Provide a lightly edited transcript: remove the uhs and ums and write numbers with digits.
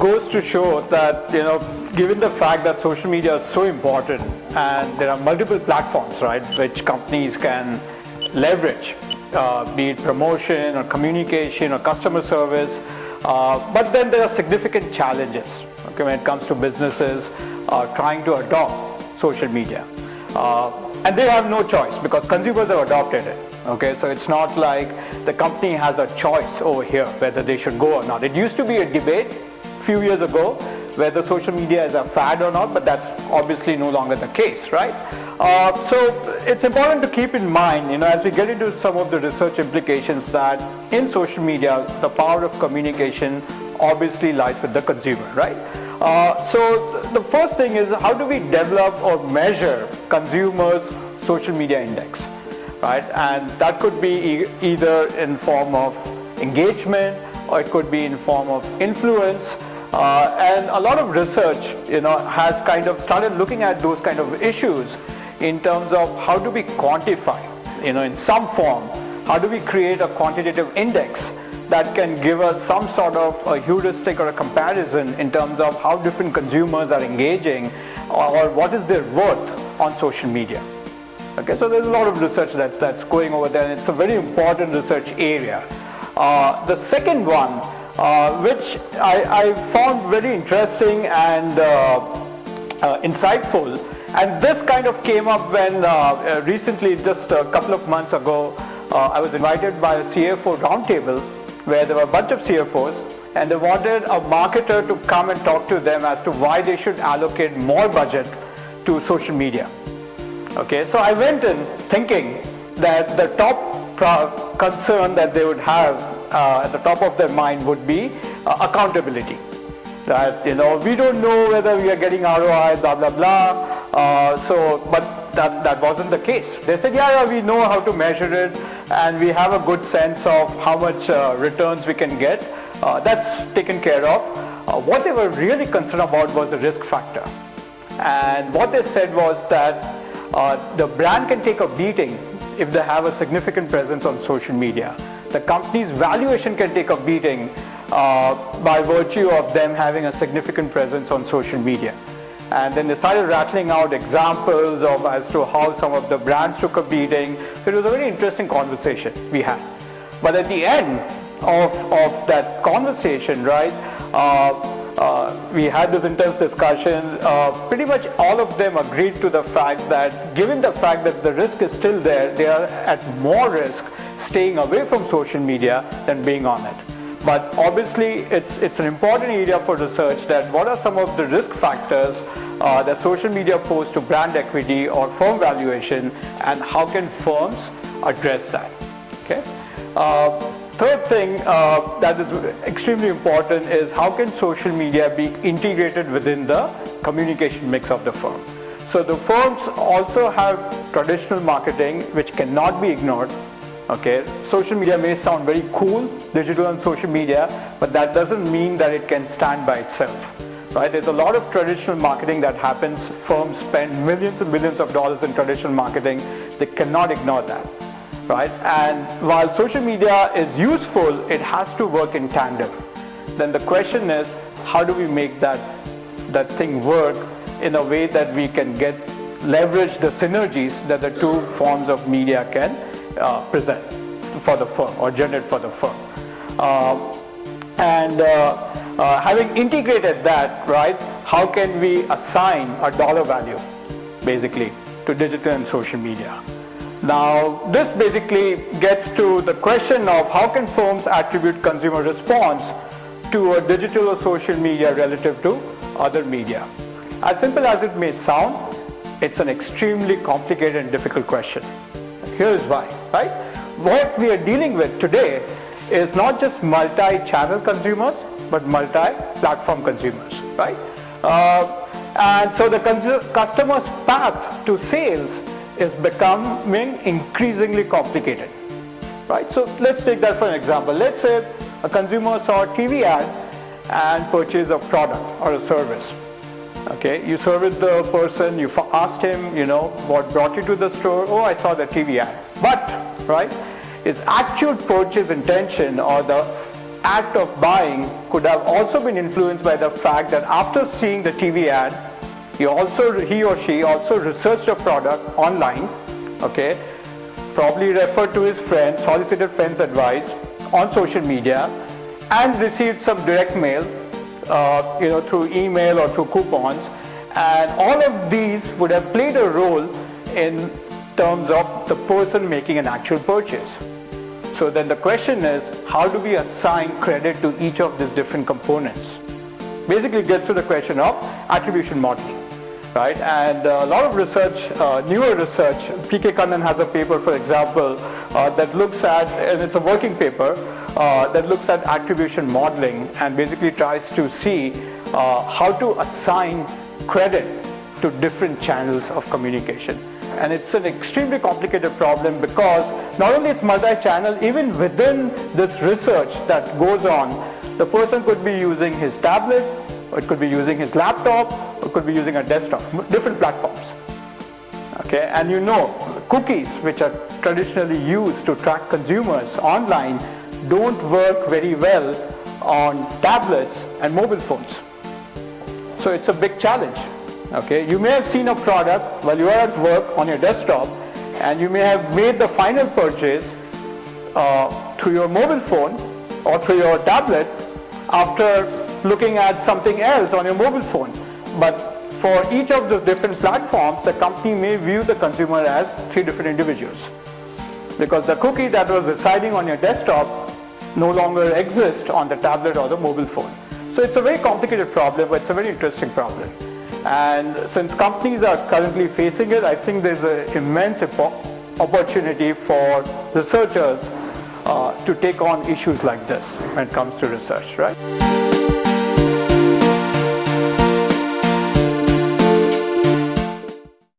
goes to show that, given the fact that social media is so important and there are multiple platforms, right, which companies can leverage, be it promotion or communication or customer service, but then there are significant challenges, okay, when it comes to businesses trying to adopt social media. And they have no choice because consumers have adopted it. Okay, so it's not like the company has a choice over here whether they should go or not. It used to be a debate a few years ago whether social media is a fad or not, but that's obviously no longer the case, right? So it's important to keep in mind, as we get into some of the research implications, that in social media, the power of communication obviously lies with the consumer, right? So the first thing is, how do we develop or measure consumers' social media index? Right, and that could be either in form of engagement or it could be in form of influence. And a lot of research, has kind of started looking at those kind of issues in terms of how do we quantify, in some form, how do we create a quantitative index that can give us some sort of a heuristic or a comparison in terms of how different consumers are engaging or what is their worth on social media. Okay, so there's a lot of research that's going over there, and it's a very important research area. The second one, which I found very interesting and insightful, and this kind of came up when recently, just a couple of months ago, I was invited by a CFO roundtable where there were a bunch of CFOs, and they wanted a marketer to come and talk to them as to why they should allocate more budget to social media. Okay, so I went in thinking that the top concern that they would have at the top of their mind would be accountability. That, we don't know whether we are getting ROI, blah, blah, blah. But that wasn't the case. They said, yeah, we know how to measure it and we have a good sense of how much returns we can get. That's taken care of. What they were really concerned about was the risk factor. And what they said was that the brand can take a beating if they have a significant presence on social media. The company's valuation can take a beating by virtue of them having a significant presence on social media. And then they started rattling out examples of as to how some of the brands took a beating. So it was a very interesting conversation we had. But at the end of that conversation, right, we had this intense discussion. Pretty much all of them agreed to the fact that given the fact that the risk is still there, they are at more risk staying away from social media than being on it. But obviously it's an important area for research, that what are some of the risk factors that social media pose to brand equity or firm valuation, and how can firms address that? Okay. Third thing that is extremely important is how can social media be integrated within the communication mix of the firm. So the firms also have traditional marketing which cannot be ignored. Okay, social media may sound very cool, digital and social media, but that doesn't mean that it can stand by itself. Right? There's a lot of traditional marketing that happens. Firms spend millions and millions of dollars in traditional marketing. They cannot ignore that. Right? And while social media is useful, it has to work in tandem. Then the question is, how do we make that thing work in a way that we can leverage the synergies that the two forms of media can present for the firm or generate for the firm. Having integrated that, right, how can we assign a dollar value basically to digital and social media? Now, this basically gets to the question of how can firms attribute consumer response to a digital or social media relative to other media. As simple as it may sound, it's an extremely complicated and difficult question. Here is why, right? What we are dealing with today is not just multi-channel consumers, but multi-platform consumers, right? And so the customer's path to sales is becoming increasingly complicated, right? So let's take that for an example. Let's say a consumer saw a TV ad and purchased a product or a service. Okay, you surveyed the person, you asked him, what brought you to the store? Oh, I saw the TV ad. But, right, his actual purchase intention or the act of buying could have also been influenced by the fact that after seeing the TV ad, he or she also researched a product online, okay, probably referred to his friends, solicited friends' advice on social media, and received some direct mail, through email or through coupons, and all of these would have played a role in terms of the person making an actual purchase. So then the question is, how do we assign credit to each of these different components? Basically it gets to the question of attribution modeling, right? And a lot of research, newer research, P.K. Kannan has a paper, for example, that looks at, and it's a working paper, that looks at attribution modeling and basically tries to see how to assign credit to different channels of communication. And it's an extremely complicated problem because not only it's multi-channel, even within this research that goes on, the person could be using his tablet, or it could be using his laptop, or it could be using a desktop, different platforms. Okay, and cookies, which are traditionally used to track consumers online, don't work very well on tablets and mobile phones. So it's a big challenge. Okay, you may have seen a product while you are at work on your desktop, and you may have made the final purchase through your mobile phone or through your tablet after looking at something else on your mobile phone. But for each of those different platforms, the company may view the consumer as three different individuals, because the cookie that was residing on your desktop no longer exists on the tablet or the mobile phone. So it's a very complicated problem, but it's a very interesting problem. And since companies are currently facing it, I think there's an immense opportunity for researchers to take on issues like this when it comes to research, right?